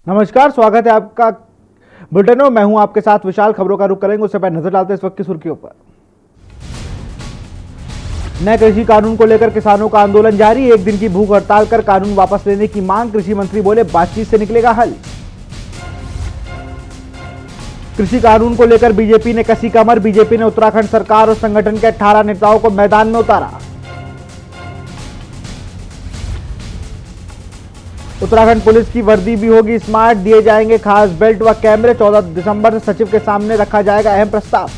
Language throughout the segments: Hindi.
नमस्कार, स्वागत है आपका बुलेटिन में। मैं हूं आपके साथ विशाल। खबरों का रुख करेंगे उससे पहले नजर डालते हैं इस वक्त की सुर्खियों पर। नए कृषि कानून को लेकर किसानों का आंदोलन जारी। एक दिन की भूख हड़ताल कर कानून वापस लेने की मांग। कृषि मंत्री बोले बातचीत से निकलेगा हल। कृषि कानून को लेकर बीजेपी ने कसी कमर। बीजेपी ने उत्तराखंड सरकार और संगठन के 18 नेताओं को मैदान में उतारा। उत्तराखंड पुलिस की वर्दी भी होगी स्मार्ट। दिए जाएंगे खास बेल्ट व कैमरे। 14 दिसंबर से सचिव के सामने रखा जाएगा अहम प्रस्ताव।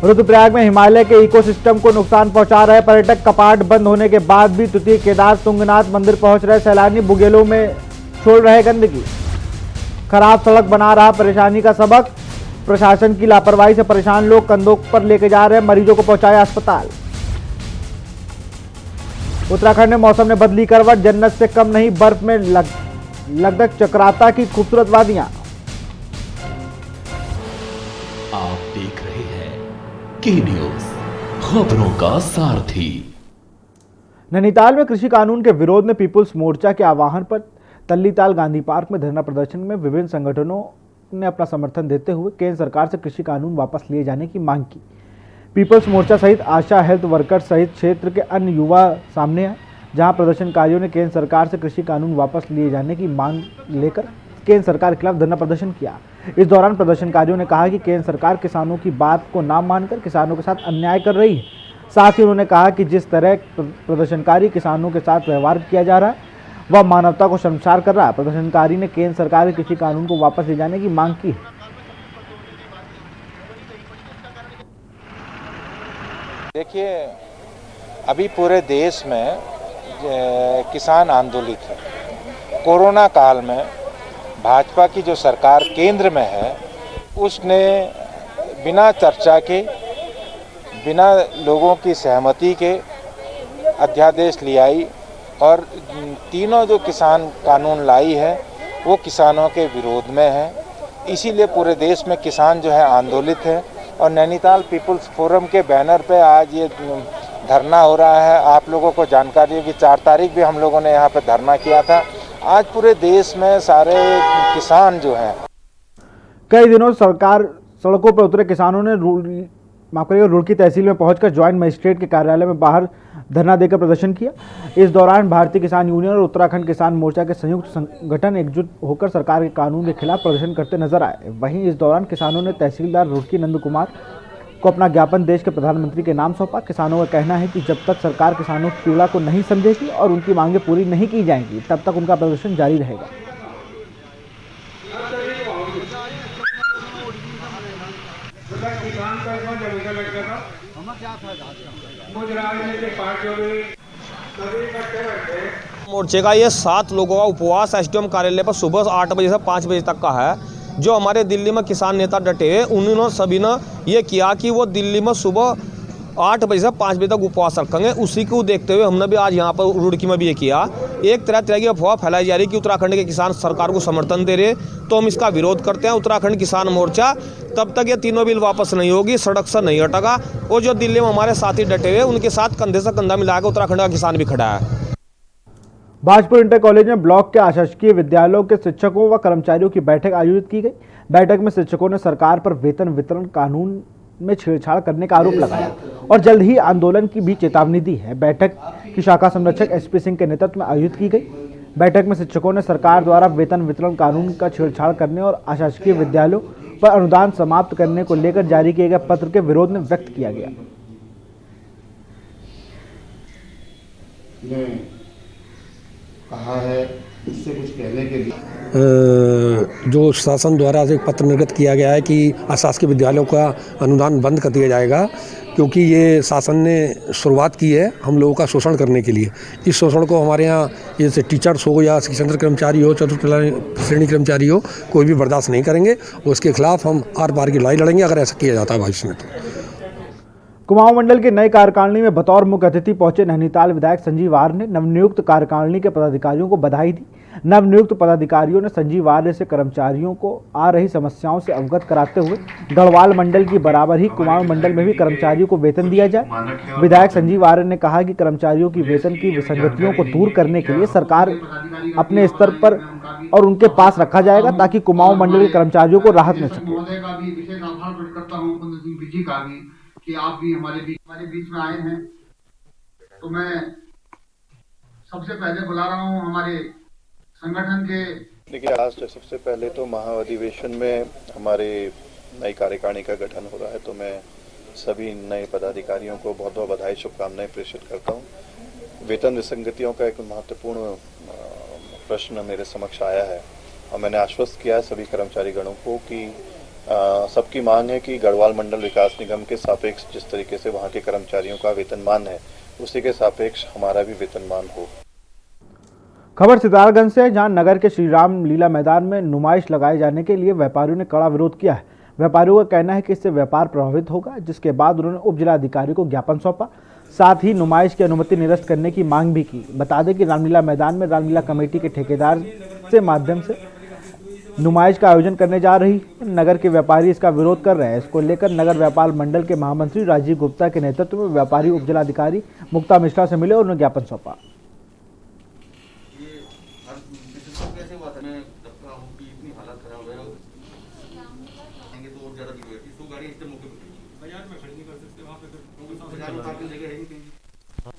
रुद्रप्रयाग में हिमालय के इकोसिस्टम को नुकसान पहुंचा रहे पर्यटक। कपाट बंद होने के बाद भी तृतीय केदार तुंगनाथ मंदिर पहुंच रहे सैलानी। बुगेलों में छोड़ रहे गंदगी। खराब सड़क बना रहा परेशानी का सबक। प्रशासन की लापरवाही से परेशान लोग कंधों पर लेके जा रहे मरीजों को पहुंचाया अस्पताल। उत्तराखंड में मौसम ने बदली करवट। जन्नत से कम नहीं, बर्फ में लगदग चक्राता की खूबसूरत वादियां। आप देख रहे हैं के न्यूज, खबरों का सारथी। नैनीताल में कृषि कानून के विरोध में पीपुल्स मोर्चा के आह्वान पर तल्लीताल गांधी पार्क में धरना प्रदर्शन में विभिन्न संगठनों ने अपना समर्थन देते हुए केंद्र सरकार से कृषि कानून वापस लिए जाने की मांग की। पीपल्स मोर्चा सहित आशा हेल्थ वर्कर्स सहित क्षेत्र के अन्य युवा सामने आए, जहां प्रदर्शनकारियों ने केंद्र सरकार से कृषि कानून वापस लिए जाने की मांग लेकर केंद्र सरकार के खिलाफ धरना प्रदर्शन किया। इस दौरान प्रदर्शनकारियों ने कहा कि केंद्र सरकार किसानों की बात को ना मानकर किसानों के साथ अन्याय कर रही है। साथ ही उन्होंने कहा कि जिस तरह प्रदर्शनकारी किसानों के साथ व्यवहार किया जा रहा है वह मानवता को शर्मसार कर रहा है। प्रदर्शनकारी ने केंद्र सरकार के कृषि कानून को वापस ले जाने की मांग की। देखिए, अभी पूरे देश में किसान आंदोलित है। कोरोना काल में भाजपा की जो सरकार केंद्र में है उसने बिना चर्चा के, बिना लोगों की सहमति के अध्यादेश ले आई और तीनों जो किसान कानून लाई है वो किसानों के विरोध में है। इसीलिए पूरे देश में किसान जो है आंदोलित है और नैनीताल पीपुल्स फोरम के बैनर पे आज ये धरना हो रहा है। आप लोगों को जानकारी है कि 4 तारीख भी हम लोगों ने यहाँ पे धरना किया था। आज पूरे देश में सारे किसान जो हैं, कई दिनों सरकार सड़कों पर उतरे किसानों ने रुड़की तहसील में पहुंचकर ज्वाइंट मजिस्ट्रेट के कार्यालय में बाहर धरना देकर प्रदर्शन किया। इस दौरान भारतीय किसान यूनियन और उत्तराखंड किसान मोर्चा के संयुक्त संगठन एकजुट होकर सरकार के कानून के खिलाफ प्रदर्शन करते नजर आए। वहीं इस दौरान किसानों ने तहसीलदार रुड़की नंद कुमार को अपना ज्ञापन देश के प्रधानमंत्री के नाम सौंपा। किसानों का कहना है कि जब तक सरकार किसानों की पीड़ा को नहीं समझेगी और उनकी मांगें पूरी नहीं की जाएंगी तब तक उनका प्रदर्शन जारी रहेगा। मोर्चे का ये 7 लोगों का उपवास एसडीएम कार्यालय पर सुबह 8 बजे से 5 बजे तक का है। जो हमारे दिल्ली में किसान नेता डटे हुए उन्होंने सभी ने ये किया कि वो दिल्ली में सुबह 8 बजे से 5 बजे तक उपवास रखेंगे। उसी को देखते हुए हमने भी आज यहाँ पर रुड़की में भी ये किया। एक तरह की अफवाह फैलाई जा रही कि उत्तराखंड के किसान सरकार को समर्थन दे रहे, तो हम इसका विरोध करते हैं। उत्तराखंड किसान मोर्चा तब तक ये तीनों बिल वापस नहीं होगी, सड़क से नहीं हटेगा। और जो दिल्ली में हमारे साथी डटे हुए उनके साथ कंधे से कंधा मिलाकर उत्तराखंड का किसान भी खड़ा है। भाजपुर इंटर कॉलेज में ब्लॉक के अशासकीय विद्यालयों के शिक्षकों व कर्मचारियों की बैठक आयोजित की गई। बैठक में शिक्षकों ने सरकार पर वेतन वितरण कानून में छेड़छाड़ करने का आरोप लगाया और जल्द ही आंदोलन की भी चेतावनी दी है। बैठक की शाखा संरक्षक एसपी सिंह के नेतृत्व में आयोजित की गई। बैठक में शिक्षकों ने सरकार द्वारा वेतन वितरण कानून का छेड़छाड़ करने और अशासकीय विद्यालयों पर अनुदान समाप्त करने को लेकर जारी किए गए पत्र के विरोध में व्यक्त किया गया। कहा है इससे कुछ कहने के लिए जो शासन द्वारा एक पत्र निर्गत किया गया है कि अशासकीय विद्यालयों का अनुदान बंद कर दिया जाएगा, क्योंकि ये शासन ने शुरुआत की है हम लोगों का शोषण करने के लिए। इस शोषण को हमारे यहाँ जैसे टीचर्स हो या शिक्षण कर्मचारी हो, चतुर्थ श्रेणी कर्मचारी हो, कोई भी बर्दाश्त नहीं करेंगे। उसके खिलाफ हम आर पार की लड़ाई लड़ेंगे अगर ऐसा किया जाता है भविष्य में। तो कुमाऊं मंडल के नए कार्यकारिणी में बतौर मुख्य अतिथि पहुंचे नैनीताल विधायक संजीव आर ने नवनियुक्त कार्यकारिणी के पदाधिकारियों को बधाई दी। नवनियुक्त पदाधिकारियों ने संजीव आर्य से कर्मचारियों को आ रही समस्याओं से अवगत कराते हुए गढ़वाल मंडल की बराबर ही कुमाऊं मंडल में भी कर्मचारियों को वेतन दिया जाए। विधायक संजीव आर्य ने कहा कि कर्मचारियों की वेतन की विसंगतियों को दूर करने के लिए सरकार अपने स्तर पर और उनके पास रखा जाएगा ताकि कुमाऊं मंडल के कर्मचारियों को राहत मिल सके। विशेष आभार प्रकट करता हूं कुंदन सिंह बिजी का भी कि आप भी हमारे बीच में आए हैं। तो मैं सबसे पहले बुला रहा हूं हमारे संगठन के। देखिए, आज सबसे पहले तो महाअधिवेशन में हमारे नई कार्यकारिणी का गठन हो रहा है, तो मैं सभी नए पदाधिकारियों को बहुत बहुत बधाई शुभकामनाएं प्रेषित करता हूं। वेतन विसंगतियों का एक महत्वपूर्ण प्रश्न मेरे समक्ष आया है और मैंने आश्वस्त किया है सभी कर्मचारी गणों को कि सबकी मांग है कि गढ़वाल मंडल विकास निगम के सापेक्ष जिस तरीके से वहाँ के कर्मचारियों का वेतनमान है उसी के सापेक्ष हमारा भी वेतनमान हो। खबर सितारगंज से है, जहां नगर के श्री राम लीला मैदान में नुमाइश लगाए जाने के लिए व्यापारियों ने कड़ा विरोध किया है। व्यापारियों का कहना है कि इससे व्यापार प्रभावित होगा, जिसके बाद उन्होंने उप जिलाधिकारी को ज्ञापन सौंपा। साथ ही नुमाइश की अनुमति निरस्त करने की मांग भी की। बता दें कि रामलीला मैदान में रामलीला कमेटी के ठेकेदार से माध्यम से नुमाइश का आयोजन करने जा रही नगर के व्यापारी इसका विरोध कर रहे हैं। इसको लेकर नगर व्यापार मंडल के महामंत्री राजीव गुप्ता के नेतृत्व में व्यापारी उप जिलाधिकारी मुक्ता मिश्रा से मिले और उन्हें ज्ञापन सौंपा।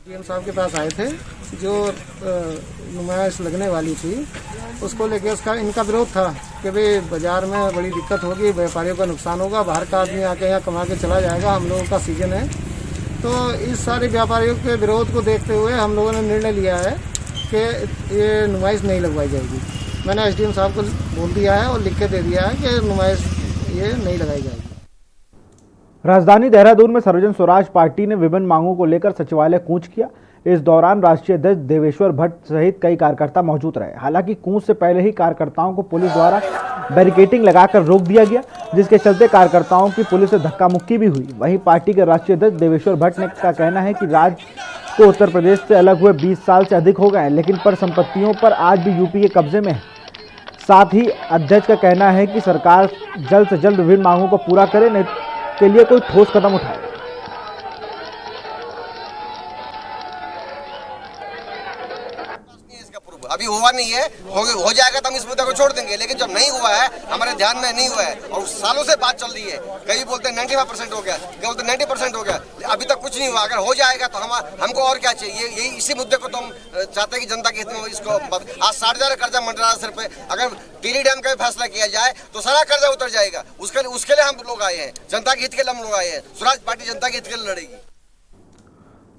डीएम साहब के पास आए थे, जो नुमाइश लगने वाली थी उसको लेके उसका इनका विरोध था कि भाई बाजार में बड़ी दिक्कत होगी, व्यापारियों का नुकसान होगा, बाहर का आदमी आके यहाँ कमा के चला जाएगा, हम लोगों का सीजन है। तो इस सारे व्यापारियों के विरोध को देखते हुए हम लोगों ने निर्णय लिया है कि ये नुमाइश नहीं लगवाई जाएगी। मैंने एसडीएम साहब को बोल दिया है और लिख के दे दिया है कि नुमाइश ये नहीं लगाई जाएगी। राजधानी देहरादून में सर्वजन स्वराज पार्टी ने विभिन्न मांगों को लेकर सचिवालय कूच किया। इस दौरान राष्ट्रीय अध्यक्ष देवेश्वर भट्ट सहित कई कार्यकर्ता मौजूद रहे। हालांकि कूच से पहले ही कार्यकर्ताओं को पुलिस द्वारा बैरिकेडिंग लगाकर रोक दिया गया, जिसके चलते कार्यकर्ताओं की पुलिस से धक्का मुक्की भी हुई। वहीं पार्टी के राष्ट्रीय अध्यक्ष देवेश्वर भट्ट ने का कहना है कि राज्य को उत्तर प्रदेश से अलग हुए 20 साल से अधिक हो गए, लेकिन पर संपत्तियों पर आज भी यूपी के कब्जे में है। साथ ही अध्यक्ष का कहना है कि सरकार जल्द से जल्द विभिन्न मांगों को पूरा करे, नहीं के लिए कोई ठोस कदम उठाए। अभी हुआ नहीं है, हो जाएगा तो हम इस मुद्दे को छोड़ देंगे, लेकिन जब नहीं हुआ है, हमारे ध्यान में नहीं हुआ है और सालों से बात चल रही है। कई बोलते हैं 95% हो गया, कई बोलते 90% हो गया, अभी तक कुछ नहीं हुआ। अगर हो जाएगा तो हमको और क्या चाहिए? यही इसी मुद्दे को तो हम चाहते हैं कि जनता के हित में इसको। आज 60,000 कर्जा मंडरा सिर पे, अगर टिहरी डैम का फैसला किया जाए तो सारा कर्जा उतर जाएगा। उसके लिए हम लोग आए हैं, जनता के हित के लिए हम लोग आए हैं। स्वराज पार्टी जनता के हित के लिए लड़ेगी।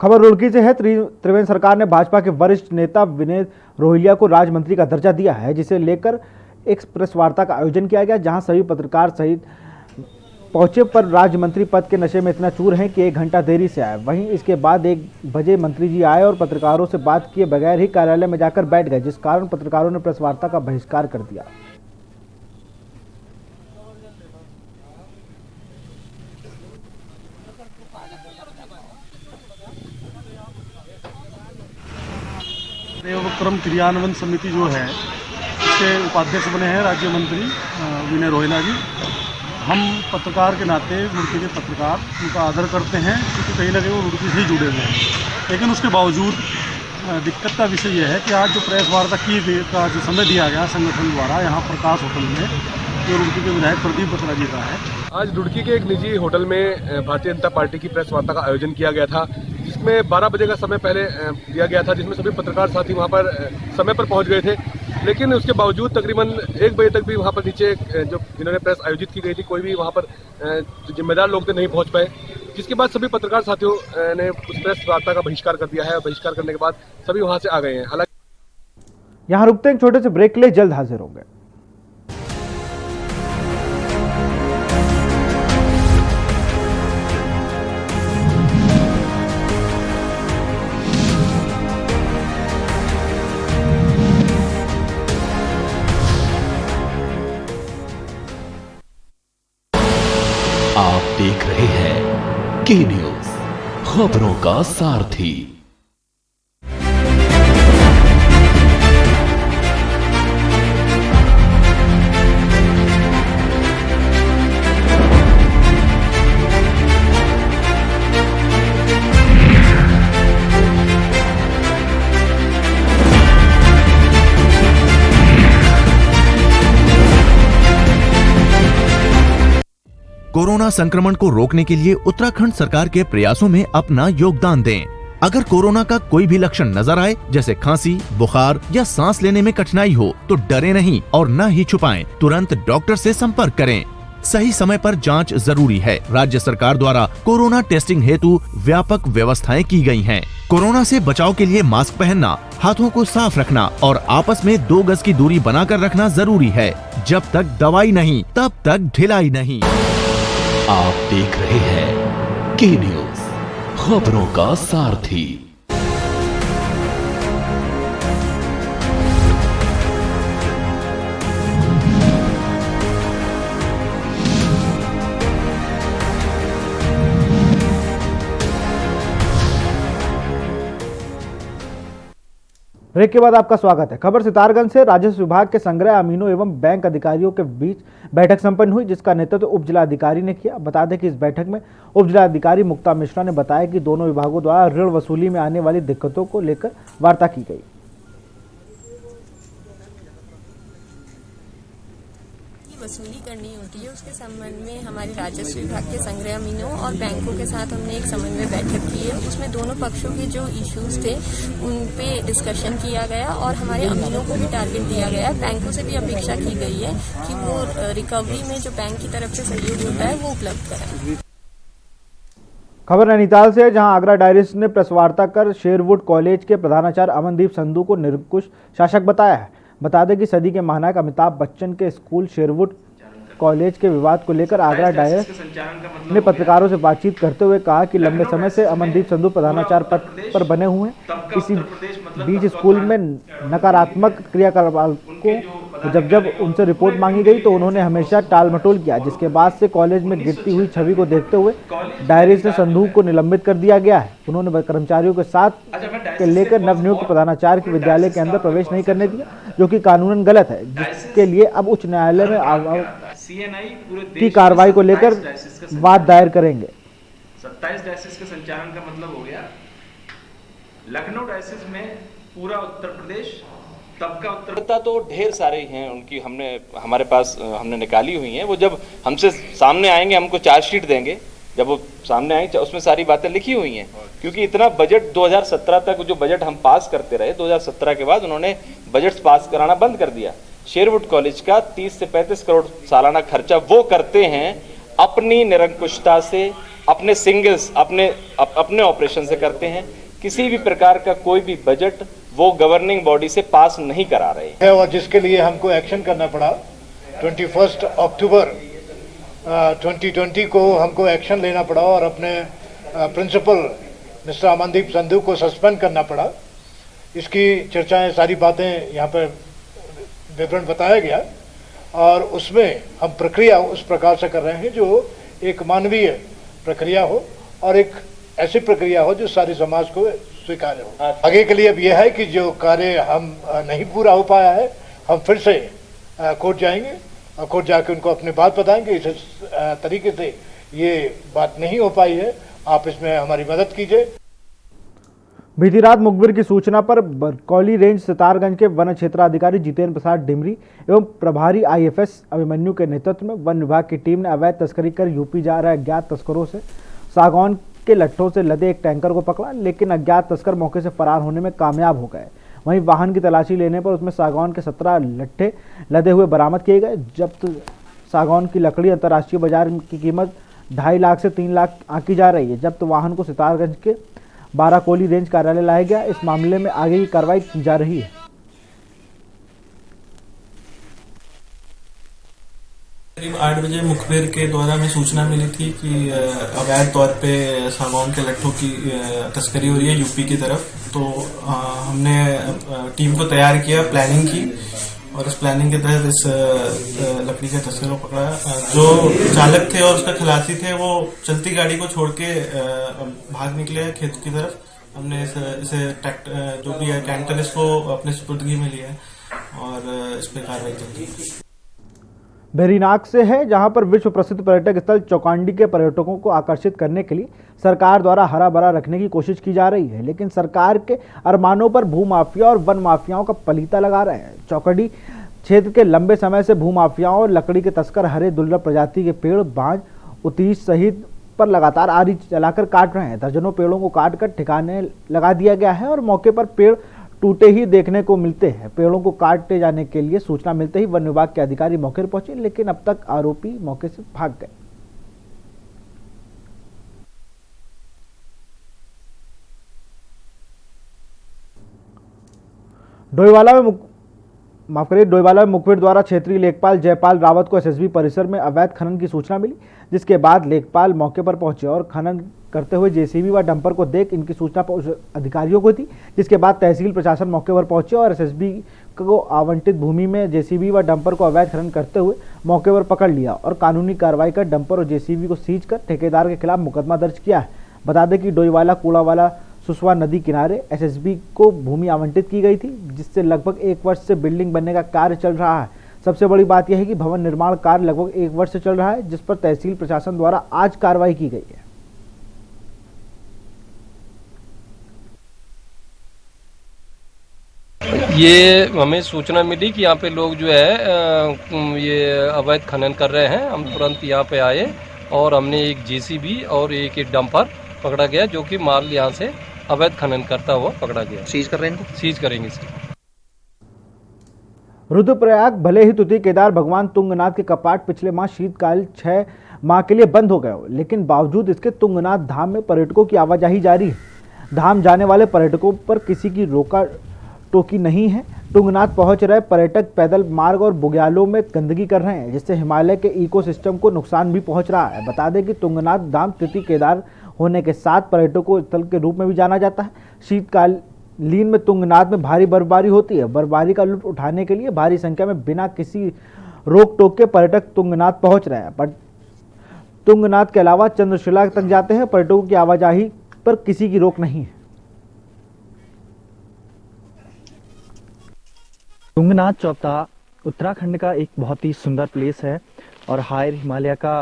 खबर रुड़की से है। त्रिवेंद्र सरकार ने भाजपा के वरिष्ठ नेता विनय रोहिलिया को राज्य मंत्री का दर्जा दिया है, जिसे लेकर एक प्रेस वार्ता का आयोजन किया गया, जहां सभी पत्रकार सहित पहुंचे पर राज्य मंत्री पद के नशे में इतना चूर हैं कि 1 घंटा देरी से आए। वहीं इसके बाद 1 बजे मंत्री जी आए और पत्रकारों से बात किए बगैर ही कार्यालय में जाकर बैठ गए, जिस कारण पत्रकारों ने प्रेस वार्ता का बहिष्कार कर दिया। क्रम क्रियान्वयन समिति जो है उसके उपाध्यक्ष बने हैं राज्य मंत्री विनय रोहिला जी। हम पत्रकार के नाते, रुड़की के पत्रकार, उनका आदर करते हैं क्योंकि कहीं ना कहीं वो रुड़की से ही जुड़े हुए हैं। लेकिन उसके बावजूद दिक्कत का विषय यह है कि आज जो प्रेस वार्ता का जो समय दिया गया संगठन द्वारा यहाँ प्रकाश होटल में, जो रुड़की के विधायक प्रदीप बत्रा जी का है, आज रुड़की के एक निजी होटल में भारतीय जनता पार्टी की प्रेस वार्ता का आयोजन किया गया था, जिसमें 12 बजे का समय पहले दिया गया था, जिसमें सभी पत्रकार साथी वहां पर समय पर पहुंच गए थे। लेकिन उसके बावजूद तकरीबन 1 बजे तक भी वहां पर नीचे जो जिन्होंने प्रेस आयोजित की गई थी, कोई भी वहां पर जो जिम्मेदार लोग थे नहीं पहुंच पाए, जिसके बाद सभी पत्रकार साथियों ने उस प्रेस वार्ता का बहिष्कार कर दिया है। बहिष्कार करने के बाद सभी वहां से आ गए हैं। हालांकि यहाँ रुकते हैं छोटे से ब्रेक के लिए, जल्द हाजिर होंगे। आप देख रहे हैं के न्यूज, खबरों का सारथी। कोरोना संक्रमण को रोकने के लिए उत्तराखंड सरकार के प्रयासों में अपना योगदान दें। अगर कोरोना का कोई भी लक्षण नजर आए, जैसे खांसी, बुखार या सांस लेने में कठिनाई हो, तो डरे नहीं और न ही छुपाएं, तुरंत डॉक्टर से संपर्क करें। सही समय पर जांच जरूरी है। राज्य सरकार द्वारा कोरोना टेस्टिंग हेतु व्यापक व्यवस्थाएं की गई हैं। कोरोना से बचाव के लिए मास्क पहनना, हाथों को साफ रखना और आपस में 2 गज की दूरी बनाकर रखना जरूरी है। जब तक दवाई नहीं, तब तक ढिलाई नहीं। आप देख रहे हैं के न्यूज, खबरों का सारथी। ब्रेक के बाद आपका स्वागत है। खबर सितारगंज से। राजस्व विभाग के संग्रह अमीनों एवं बैंक अधिकारियों के बीच बैठक संपन्न हुई, जिसका नेतृत्व उप जिलाधिकारी ने किया। बता दें कि इस बैठक में उप जिलाधिकारी मुक्ता मिश्रा ने बताया कि दोनों विभागों द्वारा ऋण वसूली में आने वाली दिक्कतों को लेकर वार्ता की गई। वसूली करनी होती है, उसके संबंध में हमारे राजस्व विभाग के संग्रह अमीनों और बैंकों के साथ हमने एक समन्वय बैठक की है। उसमें दोनों पक्षों के जो इश्यूज थे उन पे डिस्कशन किया गया और हमारे अमीनों को भी टारगेट दिया गया। बैंकों से भी अपेक्षा की गई है कि वो रिकवरी में जो बैंक की तरफ से सहयोग होता है वो उपलब्ध कराएं। खबर नैनीताल से है, जहां आगरा डायरीज ने प्रेस वार्ता कर शेरवुड कॉलेज के प्रधानाचार्य अमनदीप संधू को निरंकुश शासक बताया है। बता दें कि सदी के महानायक अमिताभ बच्चन के स्कूल शेरवुड कॉलेज के विवाद को लेकर आगरा डायरीज ने पत्रकारों से बातचीत करते हुए कहा कि लंबे समय से अमनदीप संधू प्रधानाचार्य पद पर बने हुए हैं। इसी बीच स्कूल में नकारात्मक क्रियाकलापों को जब उनसे रिपोर्ट मांगी गई तो उन्होंने हमेशा टाल मटोल किया, जिसके बाद से कॉलेज में गिरती हुई छवि को देखते हुए डायरीज ने संधू को निलंबित कर दिया गया है। उन्होंने कर्मचारियों के साथ के लेकर नवनियुक्त प्रधानाचार्य के विद्यालय के अंदर प्रवेश नहीं करने दिया, जो कि कानूनन गलत है, जिसके लिए अब उच्च न्यायालय में की कार्रवाई को लेकर वाद दायर करेंगे। 27 डायसिस के संचालन का मतलब हो गया लखनऊ डायसिस में पूरा उत्तर प्रदेश, तब का उत्तर तो ढेर सारे हैं उनकी, हमारे पास हमने निकाली हुई हैं। वो जब हमसे सामने आएंगे, हमको चार्जशीट देंगे, जब वो सामने आएंगे उसमें सारी बातें लिखी हुई हैं। क्योंकि इतना बजट 2017 तक जो बजट हम पास करते रहे, 2017 के बाद उन्होंने बजट पास कराना बंद कर दिया। शेरवुड कॉलेज का 30 से 35 करोड़ सालाना खर्चा वो करते हैं अपनी निरंकुशता से, अपने सिंगल्स, अपने ऑपरेशन से करते हैं। किसी भी प्रकार का कोई भी बजट वो गवर्निंग बॉडी से पास नहीं करा रहे हैं और जिसके लिए हमको एक्शन करना पड़ा। 21 अक्टूबर 2020 को हमको एक्शन लेना पड़ा और अपने प्रिंसिपल मिस्टर अमनदीप संधू को सस्पेंड करना पड़ा। इसकी चर्चाएं, सारी बातें यहाँ पर विवरण बताया गया और उसमें हम प्रक्रिया उस प्रकार से कर रहे हैं जो एक मानवीय प्रक्रिया हो और एक ऐसी प्रक्रिया हो जो सारे समाज को स्वीकार्य हो। आगे के लिए अब यह है कि जो कार्य हम नहीं पूरा हो पाया है, हम फिर से कोर्ट जाएंगे और कोर्ट जाकर उनको अपनी बात बताएंगे। इस तरीके से ये बात नहीं हो पाई है, आप इसमें हमारी मदद कीजिए। बीती रात मुखबिर की सूचना पर बरकौली रेंज सितारगंज के वन क्षेत्राधिकारी जितेंद्र प्रसाद डिमरी एवं प्रभारी IFS अभिमन्यु के नेतृत्व में वन विभाग की टीम ने अवैध तस्करी कर यूपी जा रहे अज्ञात तस्करों से सागौन के लट्ठों से लदे एक टैंकर को पकड़ा, लेकिन अज्ञात तस्कर मौके से फरार होने में कामयाब हो गए। वहीं वाहन की तलाशी लेने पर उसमें सागौन के 17 लट्ठे लदे हुए बरामद किए गए। जब्त सागौन की लकड़ी अंतर्राष्ट्रीय बाजार की कीमत 2.5 लाख से 3 लाख आंकी जा रही है। जब्त वाहन को सितारगंज के बाराकोली रेंज कार्यालय लाया गया। इस मामले में आगे की कार्रवाई की जा रही है। करीब 8 बजे मुखबिर के द्वारा हमें सूचना मिली थी कि अवैध तौर पे सागौन के लट्ठों की तस्करी हो रही है यूपी की तरफ। तो हमने टीम को तैयार किया, प्लानिंग की और इस प्लानिंग के तहत इस लकड़ी के तस्कर को पकड़ा। जो चालक थे और उसका खलासी थे वो चलती गाड़ी को छोड़ के भाग निकले खेत की तरफ। हमने इसे जो भी है कैंटर इसको अपने सुपुर्दगी में लिया और इस पर कार्रवाई की। भेरीनाग से है, जहां पर विश्व प्रसिद्ध पर्यटक स्थल चौकांडी के पर्यटकों को आकर्षित करने के लिए सरकार द्वारा हरा भरा रखने की कोशिश की जा रही है, लेकिन सरकार के अरमानों पर भूमाफिया और वन माफियाओं का पलीता लगा रहे हैं। चौकांडी क्षेत्र के लंबे समय से भूमाफियाओं और लकड़ी के तस्कर हरे दुर्लभ प्रजाति के पेड़, बांज उतीस सहित पर लगातार आरी चलाकर काट रहे हैं। दर्जनों पेड़ों को काटकर ठिकाने लगा दिया गया है और मौके पर पेड़ टूटे ही देखने को मिलते हैं। पेड़ों को काटे जाने के लिए सूचना मिलते ही वन विभाग के अधिकारी मौके पर पहुंचे, लेकिन अब तक आरोपी मौके से भाग गए। डोईवाला में मुखबिर द्वारा क्षेत्रीय लेखपाल जयपाल रावत को एसएसबी परिसर में अवैध खनन की सूचना मिली, जिसके बाद लेखपाल मौके पर पहुंचे और खनन करते हुए जेसीबी व डंपर को देख इनकी सूचना अधिकारियों को दी, जिसके बाद तहसील प्रशासन मौके पर पहुंचे और एसएसबी को आवंटित भूमि में जेसीबी व डंपर को अवैध खनन करते हुए मौके पर पकड़ लिया और कानूनी कार्रवाई कर डंपर और जेसीबी को सीज कर ठेकेदार के खिलाफ मुकदमा दर्ज किया है। बता दें कि डोईवाला कूड़ावाला सुसवा नदी किनारे एसएसबी को भूमि आवंटित की गई थी, जिससे लगभग 1 वर्ष से बिल्डिंग बनने का कार्य चल रहा है। सबसे बड़ी बात यह है कि भवन निर्माण कार्य लगभग 1 वर्ष से चल रहा है, जिस पर तहसील प्रशासन द्वारा आज कार्रवाई की गई है। ये हमें सूचना मिली कि यहाँ पे लोग जो है ये अवैध खनन कर रहे हैं। हम तुरंत यहाँ पे आए और हमने एक जेसीबी और एक डंपर पकड़ा गया, जो कि माल यहाँ से अवैध खनन करता हुआ पकड़ा गया। सीज कर रहे हैं इनको? सीज करेंगे सर। रुद्रप्रयाग भले ही तुति केदार भगवान तुंगनाथ के कपाट पिछले माह शीतकाल 6 माह के लिए बंद हो गए हो, लेकिन बावजूद इसके तुंगनाथ धाम में पर्यटकों की आवाजाही जारी है। धाम जाने वाले पर्यटकों पर किसी की रोका टोकी नहीं है। तुंगनाथ पहुंच रहे पर्यटक पैदल मार्ग और बुग्यालों में गंदगी कर रहे हैं, जिससे हिमालय के इकोसिस्टम को नुकसान भी पहुंच रहा है। बता दें कि तुंगनाथ धाम तिथि केदार होने के साथ पर्यटकों स्थल के रूप में भी जाना जाता है। शीतकालीन में तुंगनाथ में भारी बर्फबारी होती है। बर्फबारी का लुत्फ उठाने के लिए भारी संख्या में बिना किसी रोक टोक के पर्यटक तुंगनाथ पहुंच रहे हैं। पर तुंगनाथ के अलावा चंद्रशिला तक जाते हैं। पर्यटकों की आवाजाही पर किसी की रोक नहीं है। तुंगनाथ चौथा उत्तराखंड का एक बहुत ही सुंदर प्लेस है और हायर हिमालय का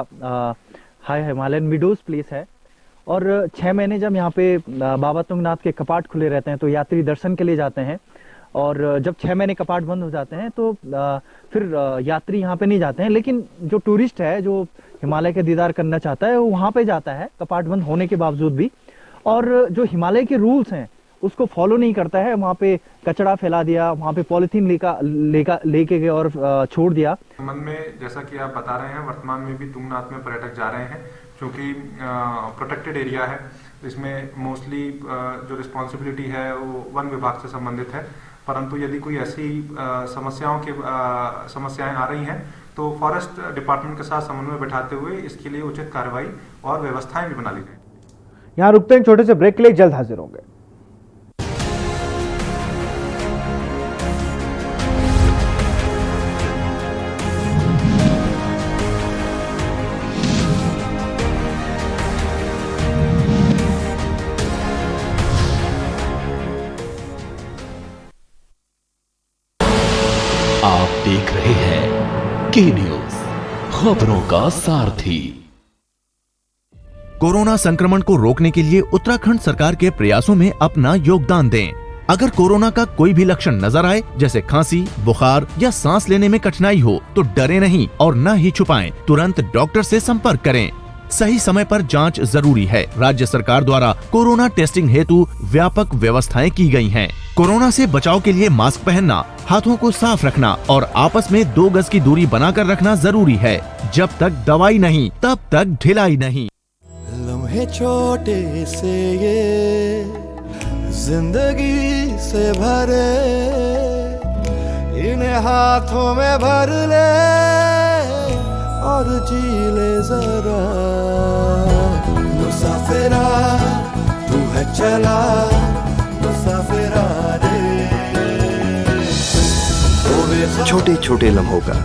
हाई हिमालयन मिडोज प्लेस है। और 6 महीने जब यहाँ पे बाबा तुंगनाथ के कपाट खुले रहते हैं तो यात्री दर्शन के लिए जाते हैं, और जब 6 महीने कपाट बंद हो जाते हैं तो फिर यात्री यहाँ पे नहीं जाते हैं। लेकिन जो टूरिस्ट है, जो हिमालय के दीदार करना चाहता है, वो वहाँ पे जाता है कपाट बंद होने के बावजूद भी। और जो हिमालय के रूल्स हैं उसको फॉलो नहीं करता है। वहाँ पे कचरा फैला दिया, वहाँ पे पॉलिथीन लेके गए और छोड़ दिया। संबंध में जैसा कि आप बता रहे हैं, वर्तमान में भी तुंगनाथ में पर्यटक जा रहे हैं, क्योंकि प्रोटेक्टेड एरिया है। इसमें मोस्टली जो रिस्पॉन्सिबिलिटी है वो वन विभाग से संबंधित है। परंतु यदि कोई ऐसी समस्याएं आ रही हैं तो फॉरेस्ट डिपार्टमेंट के साथ समन्वय बैठाते हुए इसके लिए उचित कार्रवाई और व्यवस्थाएं भी बना ली जाए। यहाँ रुकते हैं छोटे से ब्रेक के लिए, जल्द हाजिर होंगे। आप देख रहे हैं के न्यूज, खबरों का सारथी। कोरोना संक्रमण को रोकने के लिए उत्तराखंड सरकार के प्रयासों में अपना योगदान दें। अगर कोरोना का कोई भी लक्षण नजर आए, जैसे खांसी, बुखार या सांस लेने में कठिनाई हो, तो डरे नहीं और न ही छुपाएं। तुरंत डॉक्टर से संपर्क करें। सही समय पर जांच जरूरी है। राज्य सरकार द्वारा कोरोना टेस्टिंग हेतु व्यापक व्यवस्थाएं की गई हैं। कोरोना से बचाव के लिए मास्क पहनना, हाथों को साफ रखना और आपस में 2 गज की दूरी बनाकर रखना जरूरी है। जब तक दवाई नहीं, तब तक ढिलाई नहीं। लम्हे छोटे से ये जिंदगी से भरे, इन्हें हाथों में भर ले और जी ले जरा। मुसाफिरा तू है चला, मुसाफिरा रे। छोटे छोटे लम्हों का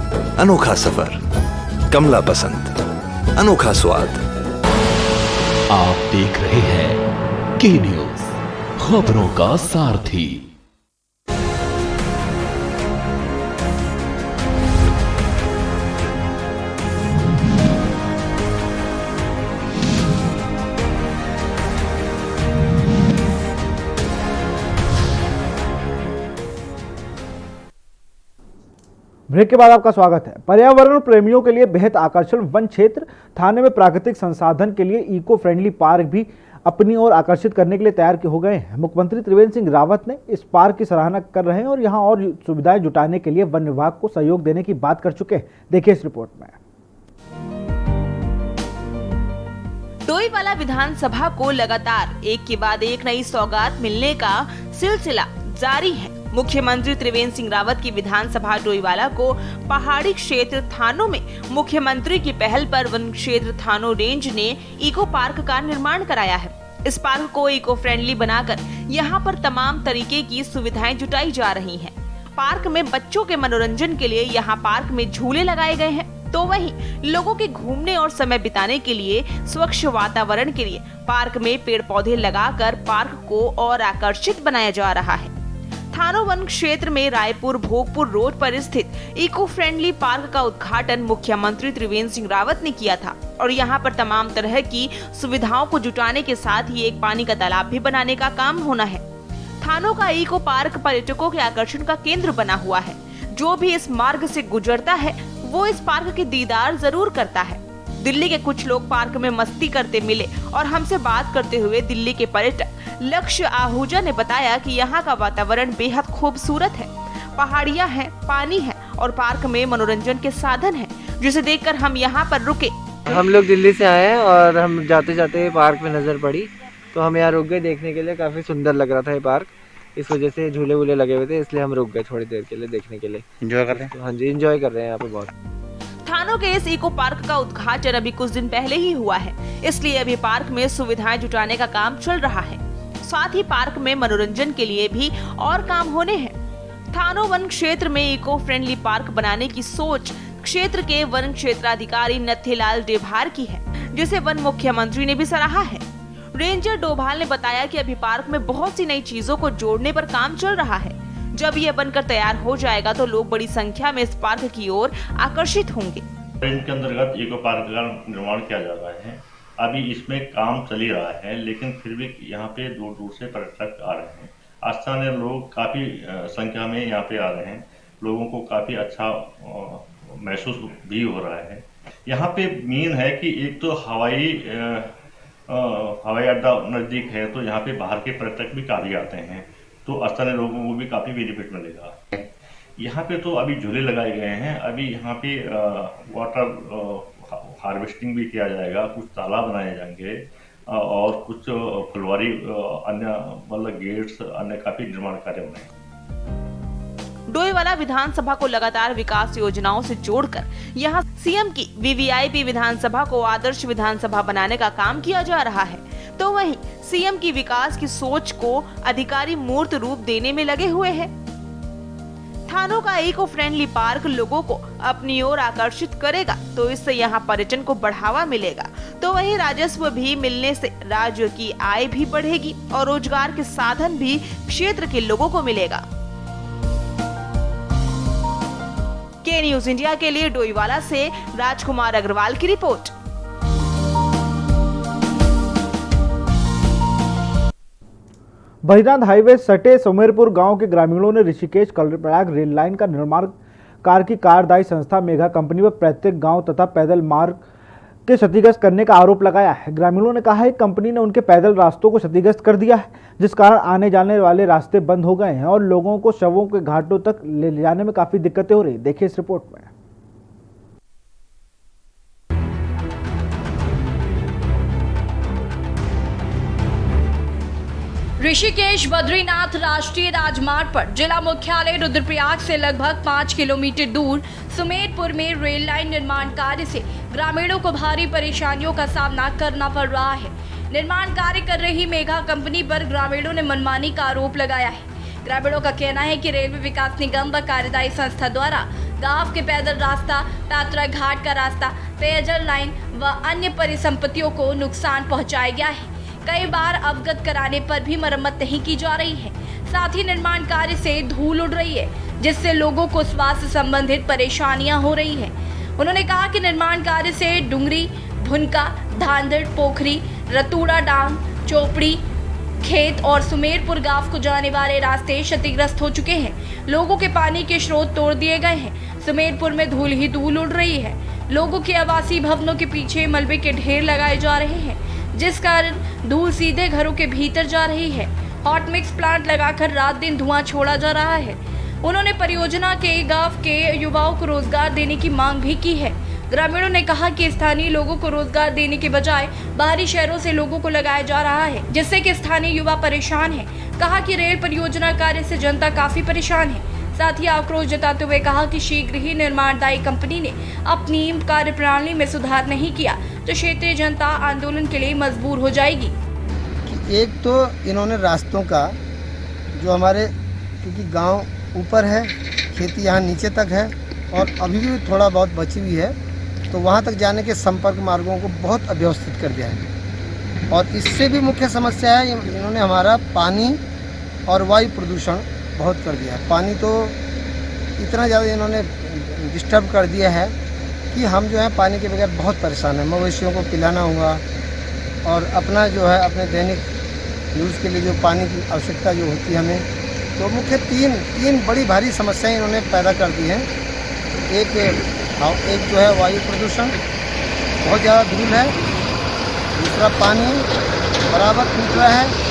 अनोखा सफर, कमला पसंद, अनोखा स्वाद। आप देख रहे हैं के न्यूज, खबरों का सारथी। ब्रेक के बाद आपका स्वागत है। पर्यावरण प्रेमियों के लिए बेहद आकर्षण वन क्षेत्र थाने में प्राकृतिक संसाधन के लिए इको फ्रेंडली पार्क भी अपनी ओर आकर्षित करने के लिए तैयार हो गए हैं। मुख्यमंत्री त्रिवेंद्र सिंह रावत ने इस पार्क की सराहना कर रहे हैं और यहां और सुविधाएं जुटाने के लिए वन विभाग को सहयोग देने की बात कर चुके हैं। देखिए इस रिपोर्ट में। डोईवाला विधानसभा को लगातार एक के बाद एक नई सौगात मिलने का सिलसिला जारी है। मुख्यमंत्री त्रिवेंद्र सिंह रावत की विधानसभा डोईवाला को पहाड़ी क्षेत्र थानों में मुख्यमंत्री की पहल पर वन क्षेत्र थानों रेंज ने इको पार्क का निर्माण कराया है। इस पार्क को इको फ्रेंडली बनाकर यहाँ पर तमाम तरीके की सुविधाएं जुटाई जा रही हैं। पार्क में बच्चों के मनोरंजन के लिए यहाँ पार्क में झूले लगाए गए हैं, तो वहीं लोगों के घूमने और समय बिताने के लिए स्वच्छ वातावरण के लिए पार्क में पेड़ पौधे लगाकर पार्क को और आकर्षित बनाया जा रहा है। थानों वन क्षेत्र में रायपुर भोगपुर रोड पर स्थित इको फ्रेंडली पार्क का उद्घाटन मुख्यमंत्री त्रिवेंद्र सिंह रावत ने किया था और यहां पर तमाम तरह की सुविधाओं को जुटाने के साथ ही एक पानी का तालाब भी बनाने का काम होना है। थानों का इको पार्क पर्यटकों के आकर्षण का केंद्र बना हुआ है। जो भी इस मार्ग से गुजरता है वो इस पार्क के दीदार जरूर करता है। दिल्ली के कुछ लोग पार्क में मस्ती करते मिले और हमसे बात करते हुए दिल्ली के पर्यटक लक्ष्य आहूजा ने बताया कि यहाँ का वातावरण बेहद खूबसूरत है। पहाड़ियाँ हैं, पानी है और पार्क में मनोरंजन के साधन हैं, जिसे देखकर हम यहाँ पर रुके। हम लोग दिल्ली से आए हैं और हम जाते जाते पार्क में नजर पड़ी तो हम यहाँ रुक गए देखने के लिए। काफी सुंदर लग रहा था ये पार्क, इस वजह से झूले वूले लगे हुए थे, इसलिए हम रुक गए थोड़ी देर के लिए देखने के लिए। एंजॉय कर रहे हैं? हाँ जी, एंजॉय कर रहे हैं यहाँ पे बहुत। थानों के इस इको पार्क का उद्घाटन अभी कुछ दिन पहले ही हुआ है, इसलिए अभी पार्क में सुविधाएं जुटाने का काम चल रहा है। साथ ही पार्क में मनोरंजन के लिए भी और काम होने हैं। थानों वन क्षेत्र में इको फ्रेंडली पार्क बनाने की सोच क्षेत्र के वन क्षेत्राधिकारी नथीलाल डेभार की है, जिसे वन मुख्यमंत्री ने भी सराहा है। रेंजर डोभाल ने बताया कि अभी पार्क में बहुत सी नई चीजों को जोड़ने पर काम चल रहा है। जब यह बनकर तैयार हो जाएगा तो लोग बड़ी संख्या में इस पार्क की ओर आकर्षित होंगे। रेंज के अंतर्गत इको पार्क का निर्माण किया जा रहा है। अभी इसमें काम चल ही रहा है, लेकिन फिर भी यहाँ पे दूर दूर से पर्यटक आ रहे हैं। स्थानीय लोग काफी संख्या में यहाँ पे आ रहे हैं। लोगों को काफी अच्छा महसूस भी हो रहा है। यहाँ पे मेन है कि एक तो हवाई अड्डा नजदीक है, तो यहाँ पे बाहर के पर्यटक भी काफी आते हैं, तो स्थानीय लोगों को भी काफी बेनिफिट मिलेगा। यहाँ पे तो अभी झूले लगाए गए हैं। अभी यहाँ पे वाटर हार्वेस्टिंग भी किया जाएगा, कुछ तालाब बनाए जाएंगे और कुछ फुलवारी अन्य मतलब गेट्स अन्य काफी निर्माण कार्य होंगे। डोईवाला विधानसभा को लगातार विकास योजनाओं से जोड़कर यहां सीएम की वीवीआईपी विधानसभा को आदर्श विधानसभा बनाने का काम किया जा रहा है, तो वहीं सीएम की विकास की सोच को अधिकारी मूर्त रूप देने में लगे हुए हैं। थानों का इको फ्रेंडली पार्क लोगों को अपनी ओर आकर्षित करेगा, तो इससे यहाँ पर्यटन को बढ़ावा मिलेगा, तो वहीं राजस्व भी मिलने से राज्य की आय भी बढ़ेगी और रोजगार के साधन भी क्षेत्र के लोगों को मिलेगा। के न्यूज इंडिया के लिए डोईवाला से राजकुमार अग्रवाल की रिपोर्ट। बहिनाथ हाईवे सटे सुमेरपुर गांव के ग्रामीणों ने ऋषिकेश कर्णप्रयाग रेल लाइन का निर्माण कार्य की कार्यदायी संस्था मेगा कंपनी पर प्रत्येक गांव तथा पैदल मार्ग के क्षतिग्रस्त करने का आरोप लगाया है। ग्रामीणों ने कहा है कि कंपनी ने उनके पैदल रास्तों को क्षतिग्रस्त कर दिया है, जिस कारण आने जाने वाले रास्ते बंद हो गए हैं और लोगों को शवों के घाटों तक ले जाने में काफी दिक्कतें हो रही। देखिए इस रिपोर्ट में। ऋषिकेश बद्रीनाथ राष्ट्रीय राजमार्ग पर जिला मुख्यालय रुद्रप्रयाग से लगभग 5 किलोमीटर दूर सुमेरपुर में रेल लाइन निर्माण कार्य से ग्रामीणों को भारी परेशानियों का सामना करना पड़ रहा है। निर्माण कार्य कर रही मेगा कंपनी पर ग्रामीणों ने मनमानी का आरोप लगाया है। ग्रामीणों का कहना है कि रेलवे विकास निगम व कार्यदायी संस्था द्वारा गांव के पैदल रास्ता, यात्रा घाट का रास्ता, पेयजल लाइन व अन्य परिसंपत्तियों को नुकसान पहुँचाया गया है। कई बार अवगत कराने पर भी मरम्मत नहीं की जा रही है। साथ ही निर्माण कार्य से धूल उड़ रही है, जिससे लोगों को स्वास्थ्य संबंधित परेशानियां हो रही हैं। उन्होंने कहा कि निर्माण कार्य से डुंगरी, भुनका, धांधड़, पोखरी, रतूड़ा डांग, चोपड़ी, खेत और सुमेरपुर गांव को जाने वाले रास्ते क्षतिग्रस्त हो चुके हैं। लोगों के पानी के स्रोत तोड़ दिए गए हैं। सुमेरपुर में धूल ही धूल उड़ रही है। लोगों के आवासीय भवनों के पीछे मलबे के ढेर लगाए जा रहे हैं, जिस कारण धूल सीधे घरों के भीतर जा रही है। हॉट मिक्स प्लांट लगाकर रात दिन धुआं छोड़ा जा रहा है। उन्होंने परियोजना के गांव के युवाओं को रोजगार देने की मांग भी की है। ग्रामीणों ने कहा कि स्थानीय लोगों को रोजगार देने के बजाय बाहरी शहरों से लोगों को लगाया जा रहा है, जिससे कि स्थानीय युवा परेशान हैं। कहा कि रेल परियोजना कार्य से जनता काफी परेशान है। साथ ही आक्रोश जताते हुए कहा कि शीघ्र ही निर्माणदायी कंपनी ने अपनी कार्यप्रणाली में सुधार नहीं किया तो क्षेत्रीय जनता आंदोलन के लिए मजबूर हो जाएगी। एक तो इन्होंने रास्तों का जो हमारे, क्योंकि गांव ऊपर है, खेती यहाँ नीचे तक है और अभी भी थोड़ा बहुत बची हुई है, तो वहाँ तक जाने के संपर्क मार्गों को बहुत अव्यवस्थित कर दिया है। और इससे भी मुख्य समस्या है, इन्होंने हमारा पानी और वायु प्रदूषण बहुत कर दिया है। पानी तो इतना ज़्यादा इन्होंने डिस्टर्ब कर दिया है कि हम जो है पानी के बगैर बहुत परेशान हैं। मवेशियों को पिलाना होगा और अपना जो है अपने दैनिक यूज़ के लिए जो पानी की आवश्यकता जो होती है हमें, तो मुख्य तीन बड़ी भारी समस्याएं इन्होंने पैदा कर दी हैं। एक जो है वायु प्रदूषण, बहुत ज़्यादा धूल है, दूसरा पानी बराबर टूट रहा है।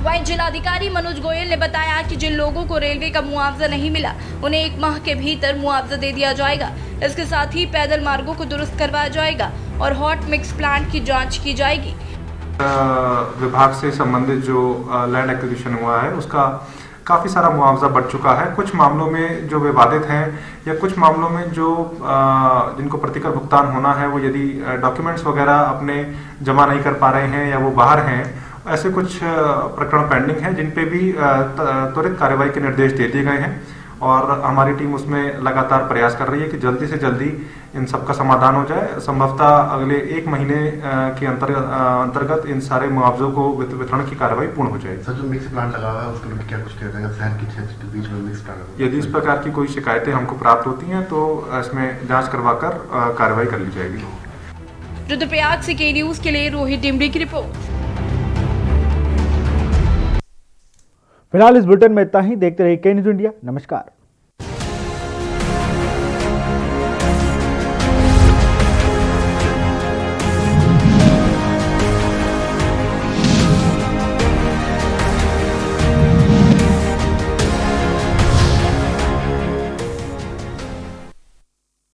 वहीं जिलाधिकारी मनोज गोयल ने बताया कि जिन लोगों को रेलवे का मुआवजा नहीं मिला उन्हें 1 माह के भीतर मुआवजा दे दिया जाएगा। इसके साथ ही पैदल मार्गों को दुरुस्त करवाया जाएगा और हॉट मिक्स प्लांट की जांच की जाएगी। विभाग से संबंधित जो लैंड एक्विजिशन हुआ है उसका काफ़ी सारा मुआवजा बढ़ चुका है। कुछ मामलों में जो विवादित हैं या कुछ मामलों में जो जिनको प्रतिकर भुगतान होना है, वो यदि डॉक्यूमेंट्स वगैरह अपने जमा नहीं कर पा रहे हैं या वो बाहर हैं, ऐसे कुछ प्रकरण पेंडिंग हैं जिन पे भी त्वरित कार्रवाई के निर्देश दे दिए गए हैं और हमारी टीम उसमें लगातार प्रयास कर रही है कि जल्दी से जल्दी इन सब का समाधान हो जाए। संभवतः अगले 1 महीने के अंतर्गत इन सारे मुआवजों को वितरण की कार्रवाई पूर्ण हो जाएगी। सर, जो मिक्स प्लांट लगा हुआ है उसके लिए क्या कुछ किया जाएगा? शहर के क्षेत्र के बीच में मिक्स प्लांट, यदि इस प्रकार की कोई शिकायतें हमको प्राप्त होती हैं तो इसमें जांच करवाकर कार्रवाई कर ली जाएगी। रुद्रप्रयाग से के न्यूज के लिए रोहित डिमरी की रिपोर्ट। फिलहाल इस बुलेटिन में इतना ही। देखते रहिए के न्यूज इंडिया। नमस्कार।